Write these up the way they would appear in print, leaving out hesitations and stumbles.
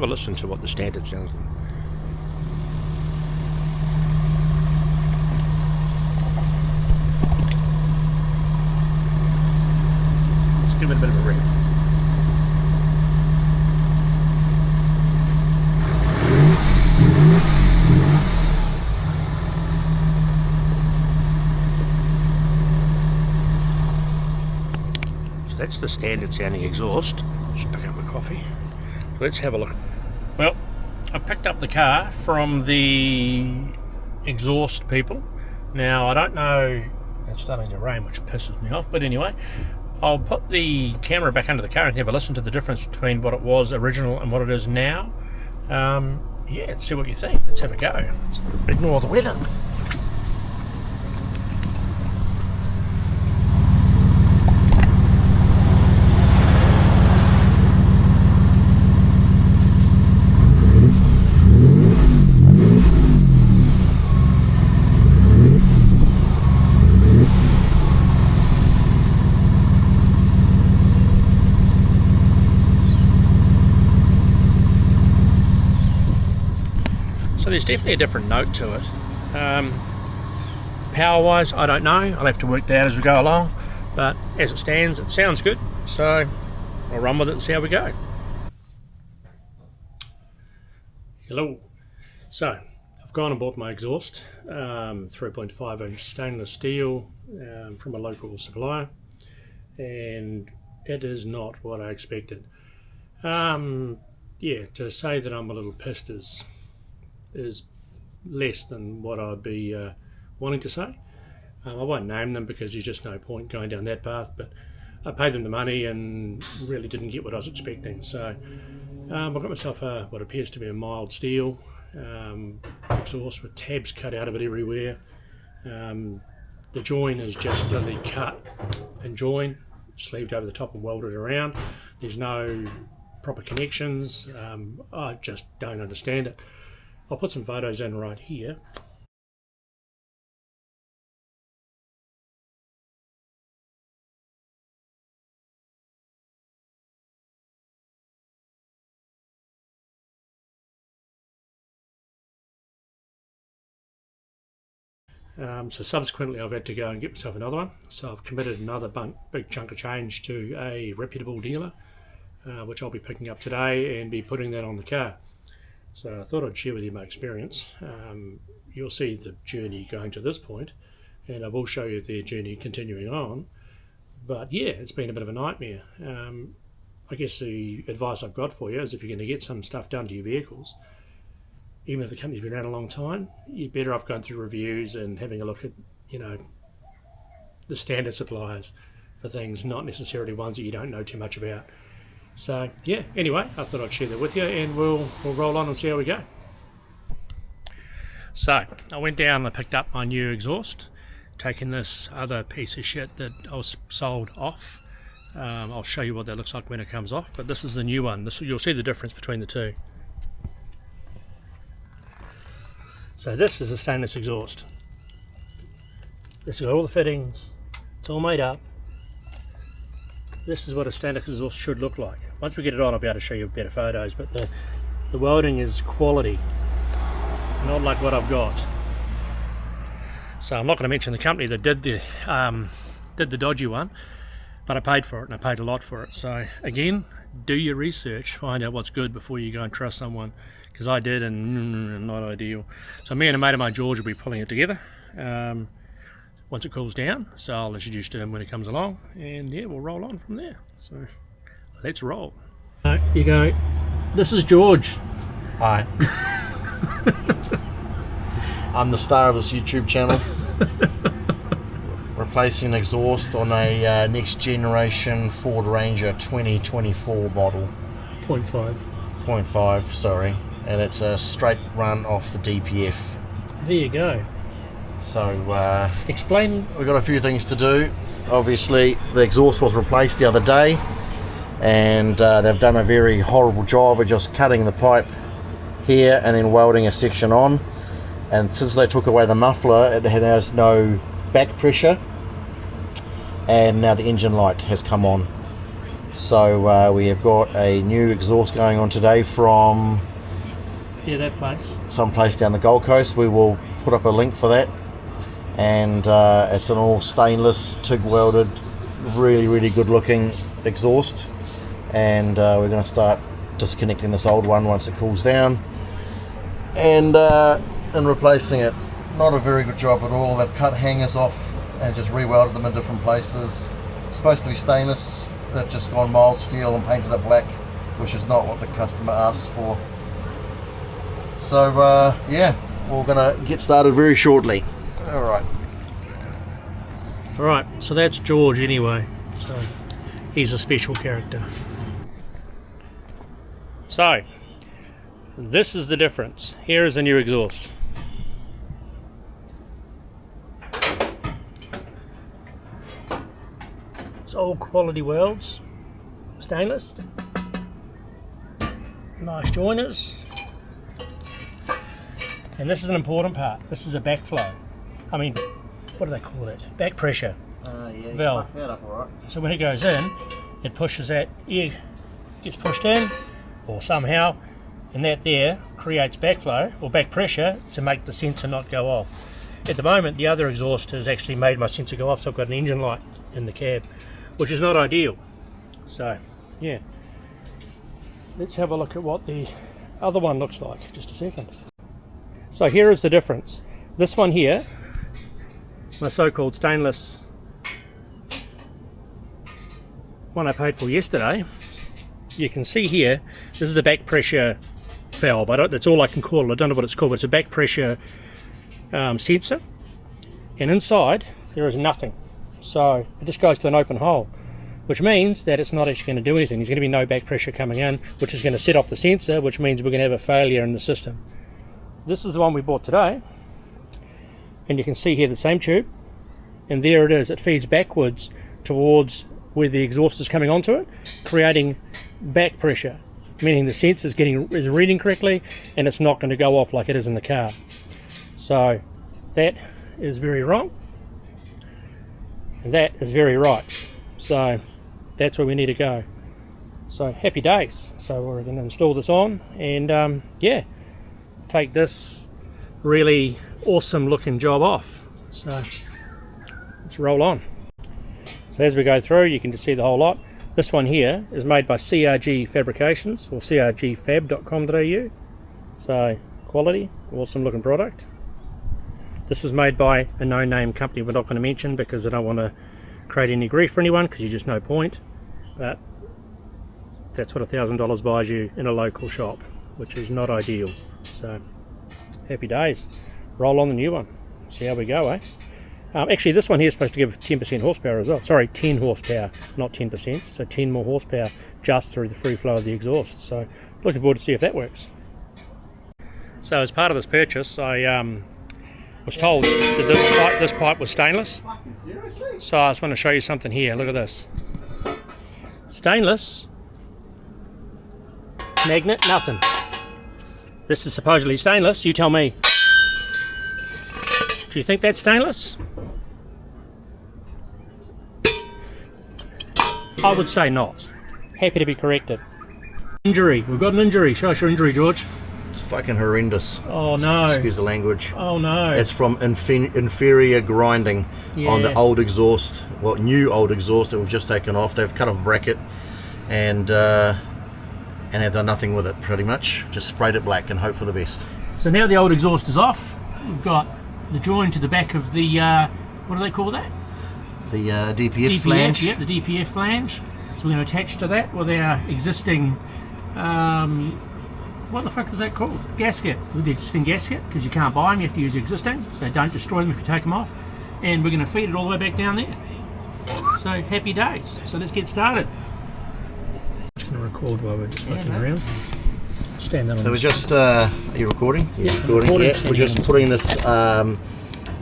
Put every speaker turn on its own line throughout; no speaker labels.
Have a listen to what the standard sounds like. Let's give it a bit of a rev. So that's the standard sounding exhaust. Just pick up my coffee. Let's have a look. Well, I picked up the car from the exhaust people. Now, I don't know, it's starting to rain, which pisses me off, but anyway, I'll put the camera back under the car and have a listen to the difference between what it was original and what it is now. Yeah, let's see what you think. Let's have a go. Ignore the weather. So there's definitely a different note to it. Power wise, I don't know. I'll have to work that out as we go along. But as it stands, it sounds good. So I'll run with it and see how we go. Hello. So I've gone and bought my exhaust, 3.5 inch stainless steel from a local supplier. And it is not what I expected. Yeah, to say that I'm a little pissed is less than what I'd be wanting to say. I won't name them because there's just no point going down that path, but I paid them the money and really didn't get what I was expecting. So I got myself what appears to be a mild steel exhaust with tabs cut out of it everywhere. The join is just literally cut and join, sleeved over the top and welded around. There's no proper connections. I just don't understand it. I'll put some photos in right here. So subsequently I've had to go and get myself another one. So I've committed another big chunk of change to a reputable dealer, which I'll be picking up today and be putting that on the car. So I thought I'd share with you my experience. You'll see the journey going to this point, and I will show you the journey continuing on. But yeah, it's been a bit of a nightmare. I guess the advice I've got for you is if you're going to get some stuff done to your vehicles, even if the company's been around a long time, you're better off going through reviews and having a look at, the standard suppliers for things, not necessarily ones that you don't know too much about. So yeah, anyway, I thought I'd share that with you, and we'll roll on and see how we go. So I went down and I picked up my new exhaust, taking this other piece of shit that I was sold off. I'll show you what that looks like when it comes off, but this is the new one. You'll see the difference between the two. So this is a stainless exhaust. This has got all the fittings, it's all made up. This is what a stainless exhaust should look like. Once we get it on, I'll be able to show you better photos, but the welding is quality, not like what I've got. So I'm not going to mention the company that did the dodgy one, but I paid for it, and I paid a lot for it. So again, do your research, find out what's good before you go and trust someone, because I did, and not ideal. So me and a mate of mine, George, will be pulling it together once it cools down. So I'll introduce to him when it comes along, and yeah, we'll roll on from there. So let's roll. You go, this is George.
Hi. I'm the star of this YouTube channel. Replacing an exhaust on a next generation Ford Ranger 2024 model. 0.5, sorry. And it's a straight run off the DPF.
There you go.
So
explain.
We've got a few things to do. Obviously the exhaust was replaced the other day, and they've done a very horrible job of just cutting the pipe here and then welding a section on. And since they took away the muffler, it has no back pressure, and now the engine light has come on. So we have got a new exhaust going on today from
that place.
some place down the Gold Coast. We will put up a link for that, and it's an all stainless, TIG welded, really good looking exhaust, and we're going to start disconnecting this old one once it cools down and replacing it. Not a very good job at all. They've cut hangers off and just re-welded them in different places. It's supposed to be stainless. They've just gone mild steel and painted it black, which is not what the customer asked for. So yeah, we're gonna get started very shortly. Alright,
So that's George anyway. So he's a special character. So this is the difference. Here is the new exhaust. It's all quality welds, stainless, nice joiners, and this is an important part. This is a backflow. I mean, what do they call it? Back pressure
yeah,
valve.
that up, all right.
So when it goes in, it pushes that air, gets pushed in, or somehow, and that there creates backflow or back pressure to make the sensor not go off. At the moment, the other exhaust has actually made my sensor go off, so I've got an engine light in the cab, which is not ideal. So yeah, let's have a look at what the other one looks like. Just a second. So here is the difference. This one here, my so-called stainless one I paid for yesterday, you can see here, this is the back pressure valve. That's all I can call it. I don't know what it's called, but it's a back pressure sensor, and inside there is nothing. So it just goes to an open hole, which means that it's not actually going to do anything. There's going to be no back pressure coming in, which is going to set off the sensor, which means we're going to have a failure in the system. This is the one we bought today, and you can see here the same tube, and there it is. It feeds backwards towards where the exhaust is coming onto it, creating back pressure, meaning the sensor is reading correctly, and it's not going to go off like it is in the car. So that is very wrong, and that is very right. So that's where we need to go. So happy days. So we're going to install this on, and yeah, take this really awesome looking job off. So let's roll on. So as we go through, you can just see the whole lot. This one here is made by CRG Fabrications, or crgfab.com.au. So quality, awesome looking product. This was made by a no-name company we're not going to mention because I don't want to create any grief for anyone, because you just no point. But that's what $1,000 buys you in a local shop, which is not ideal. So happy days. Roll on the new one. See how we go, eh? Actually, this one here is supposed to give 10% horsepower as well. Sorry, 10 horsepower, not 10%. So 10 more horsepower just through the free flow of the exhaust. So looking forward to see if that works. So as part of this purchase, I was told that this pipe was stainless. So I just want to show you something here. Look at this. Stainless. Magnet, nothing. This is supposedly stainless. You tell me. Do you think that's stainless? I would say not. Happy to be corrected. Injury. We've got an injury. Show us your injury, George.
It's fucking horrendous.
Oh no.
Excuse the language.
Oh no.
It's from inferior grinding on the old exhaust. Well, new old exhaust that we've just taken off. They've cut off bracket and have done nothing with it, pretty much. Just sprayed it black and hope for the best.
So now the old exhaust is off. We've got the join to the back of the, what do they call that?
The DPF flange.
Yeah, the DPF flange. So we're going to attach to that with our existing, what the fuck is that called? Gasket. With the existing gasket, because you can't buy them, you have to use the existing. So don't destroy them if you take them off. And we're going to feed it all the way back down there. So happy days. So let's get started. I'm just going to record while we're just looking around. Stand on.
So we're just, are you recording?
Yeah,
recording. Yeah, we're just putting this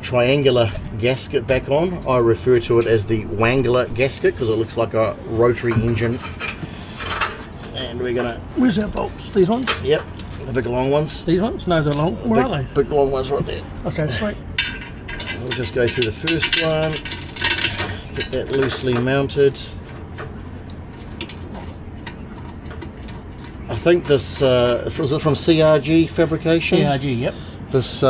triangular gasket back on. I refer to it as the Wangler gasket because it looks like a rotary engine. And we're gonna.
Where's our bolts? These ones?
Yep, the big long ones.
These ones? No, they're long. Where are they?
Big long ones right there.
Okay, sweet.
We'll just go through the first one. Get that loosely mounted. think this was it from CRG Fabrication.
CRG, yep.
This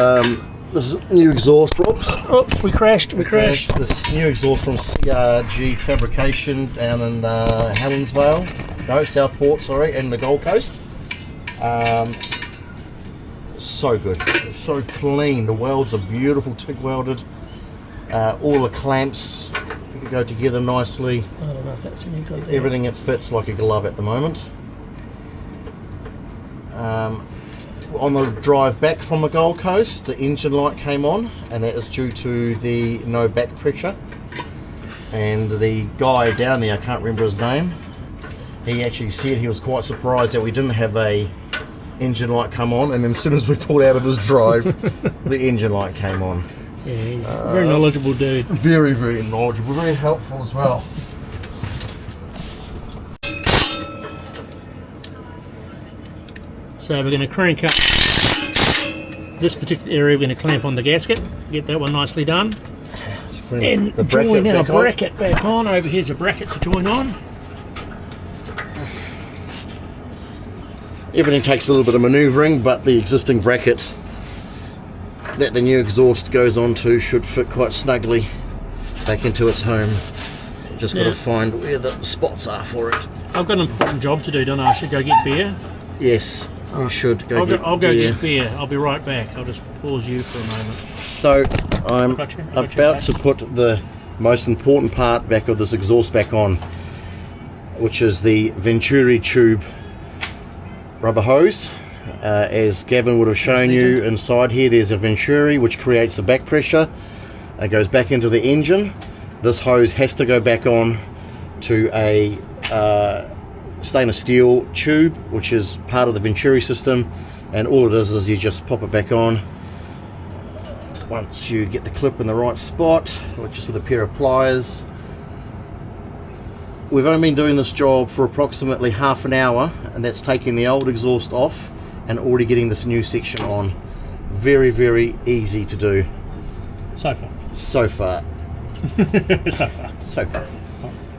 new exhaust, Robs.
Oops, we crashed.
This new exhaust from CRG Fabrication down in Helensvale, no, Southport, sorry, in the Gold Coast. So good, it's so clean. The welds are beautiful, TIG welded. All the clamps go together nicely.
I don't know if that's any good there.
Everything, it fits like a glove at the moment. On the drive back from the Gold Coast, the engine light came on, and that is due to the no back pressure. And the guy down there, I can't remember his name, he actually said he was quite surprised that we didn't have a engine light come on, and then as soon as we pulled out of his drive, the engine light came on.
Yeah, he's a very knowledgeable dude.
Very, very knowledgeable, very helpful as well.
So we're going to crank up this particular area. We're going to clamp on the gasket, get that one nicely done, and
the
join our bracket back on. Over here's a bracket to join on.
Everything takes a little bit of manoeuvring, but the existing bracket that the new exhaust goes onto should fit quite snugly back into its home. Just got to find where the spots are for it.
I've got an important job to do, don't I? I should go get beer.
Yes, you should go
I'll go get beer. I'll be right back. I'll just pause you for a moment.
So I'm about to put the most important part back of this exhaust back on, which is the Venturi tube rubber hose. As Gavin would have shown you inside here, there's a Venturi which creates the back pressure. It goes back into the engine. This hose has to go back on to a stainless steel tube, which is part of the Venturi system, and all it is you just pop it back on. Once you get the clip in the right spot, just with a pair of pliers. We've only been doing this job for approximately half an hour, and that's taking the old exhaust off and already getting this new section on. Very, very easy to do.
So far.
So far.
So far.
So far.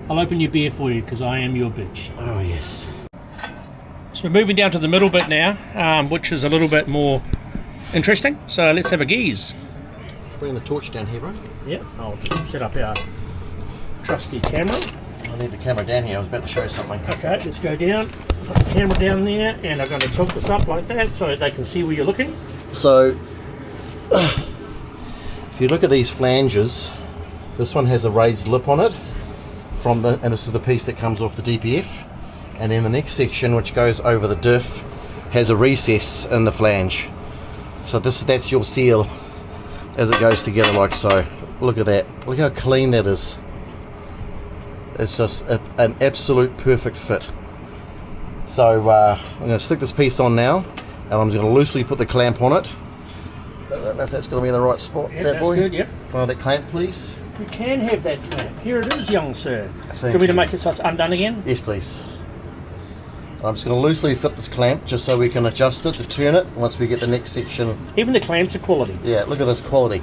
I'll open your beer for you because I am your bitch.
Oh yes.
So we're moving down to the middle bit now, which is a little bit more interesting. So let's have a gaze.
Bring the torch down here, bro.
Yep, I'll set up our trusty camera.
I need the camera down here. I was about to show you something.
Okay, let's go down. Put the camera down there, and I'm going to tilt this up like that so they can see where you're looking.
So, if you look at these flanges, this one has a raised lip on it, and this is the piece that comes off the DPF, and then the next section, which goes over the diff, has a recess in the flange. So that's your seal as it goes together like so. Look at that. Look how clean that is. It's just an absolute perfect fit. So I'm going to stick this piece on now, and I'm just going to loosely put the clamp on it. I don't know if that's going to be in the right spot.
Yeah, that's good, yep.
Can I have that clamp, please?
We can have that clamp. Here it is, young sir.
Thank
Do you want me to
you.
make it so it's undone again?
Yes, please. I'm just going to loosely fit this clamp just so we can adjust it to turn it once we get the next section.
Even the clamps are quality.
Yeah, look at this quality.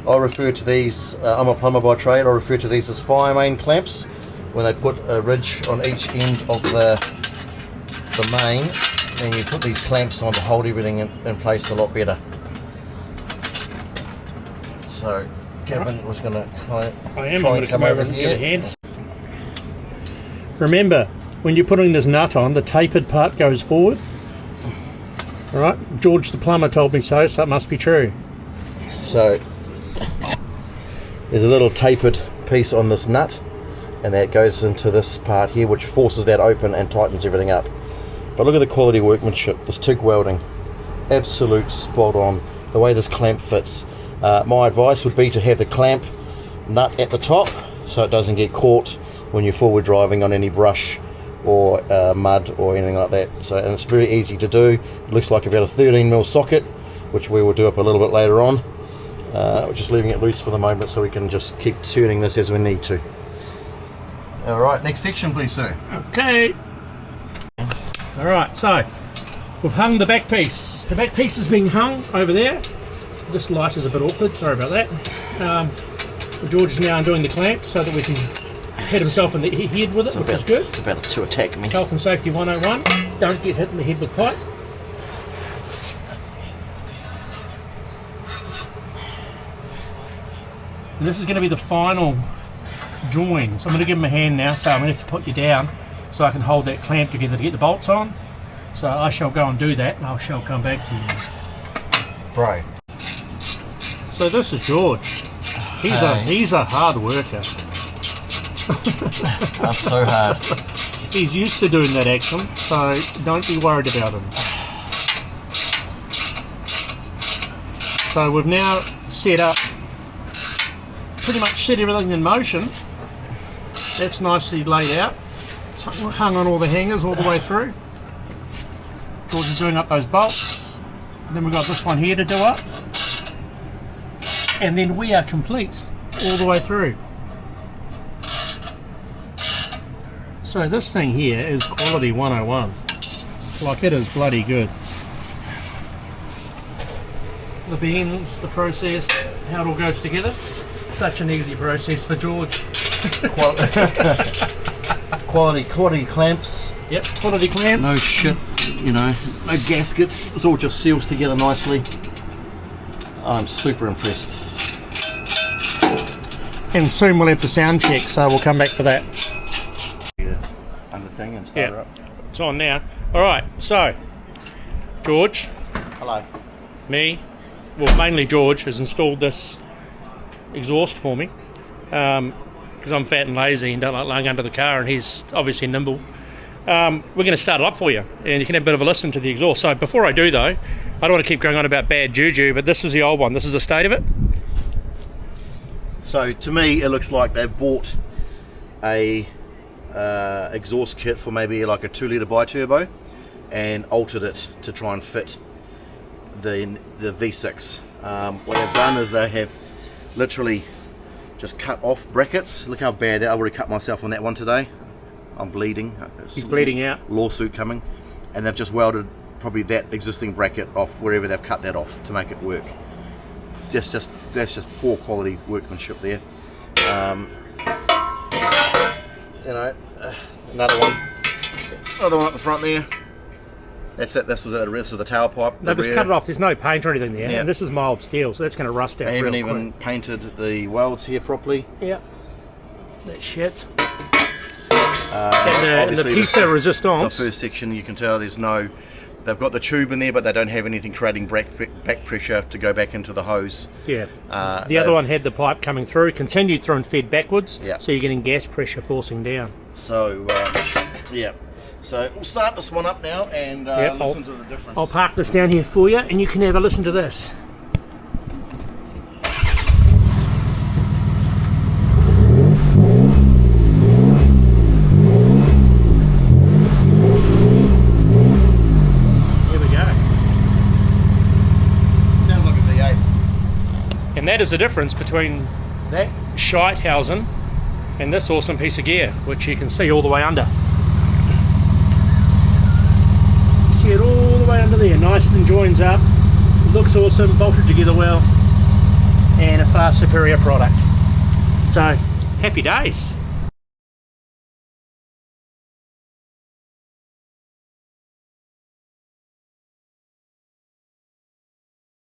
I refer to these, I'm a plumber by trade, I refer to these as fire main clamps, where they put a ridge on each end of the main, and you put these clamps on to hold everything in place a lot better. So Gavin was going to try and come over
and
here.
give a hand. Remember, when you're putting this nut on, the tapered part goes forward. Alright, George the plumber told me so it must be true.
So there's a little tapered piece on this nut, and that goes into this part here, which forces that open and tightens everything up. But look at the quality workmanship, this TIG welding, absolute spot on. The way this clamp fits. My advice would be to have the clamp nut at the top so it doesn't get caught when you're forward driving on any brush or mud or anything like that. So, and it's very easy to do. It looks like about a 13mm socket, which we will do up a little bit later on. We're just leaving it loose for the moment so we can just keep turning this as we need to. Alright, next section please, sir.
Okay. Alright, so we've hung the back piece. The back piece is being hung over there. This light is a bit awkward, sorry about that. George is now undoing the clamp so that we can hit himself in the head with it, which is good.
It's about to attack me.
Health and safety 101. Don't get hit in the head with pipe. And this is going to be the final join. So I'm going to give him a hand now, so I'm going to have to put you down so I can hold that clamp together to get the bolts on. So I shall go and do that, and I shall come back to you.
Bro.
So this is George. He's a hard worker.
That's so hard.
He's used to doing that action, so don't be worried about him. So we've now set up, pretty much set everything in motion. That's nicely laid out. It's hung on all the hangers all the way through. George is doing up those bolts. And then we've got this one here to do up. And then we are complete all the way through. So this thing here is quality 101. Like, it is bloody good. The bends, the process, how it all goes together. Such an easy process for George.
Quality clamps.
Yep, quality clamps.
No shit, you know, no gaskets. It's all just seals together nicely. I'm super impressed.
And soon we'll have the sound check, so we'll come back for that.
Under thing and start her up.
It's on now. Alright, so George,
Hello.
me, well mainly George, has installed this exhaust for me because I'm fat and lazy and don't like lying under the car, and he's obviously nimble. We're going to start it up for you, and you can have a bit of a listen to the exhaust. So before I do though, I don't want to keep going on about bad juju, but this is the old one. This is the state of it.
So to me it looks like they've bought a exhaust kit for maybe like a 2-litre bi-turbo and altered it to try and fit the V6. What they've done is they have literally just cut off brackets. Look how bad that. I've already cut myself on that one today. I'm bleeding.
He's bleeding out.
Lawsuit coming. And they've just welded probably that existing bracket off wherever they've cut that off to make it work. That's just poor quality workmanship there. You know, another one up the front there. That's it. This was the rest of the tailpipe.
They just cut it off. There's no paint or anything there,
Yeah.
and this is mild steel, so that's going to rust out.
They haven't
real
even painted the welds here properly.
Yeah, that shit. And the
Obviously,
piece of resistance.
The first section, you can tell there's no. They've got the tube in there, but they don't have anything creating back pressure to go back into the hose.
Yeah. The other one had the pipe coming through, continued through and fed backwards.
Yeah.
So you're getting gas pressure forcing down.
So yeah. So we'll start this one up now and listen to the difference.
I'll park this down here for you, and you can have a listen to this. Here we go.
Sounds like a V8.
And that is the difference between that Scheithausen and this awesome piece of gear, which you can see all the way under. See it all the way under there, nice and joins up, looks awesome, bolted together well, and a far superior product. So, happy days.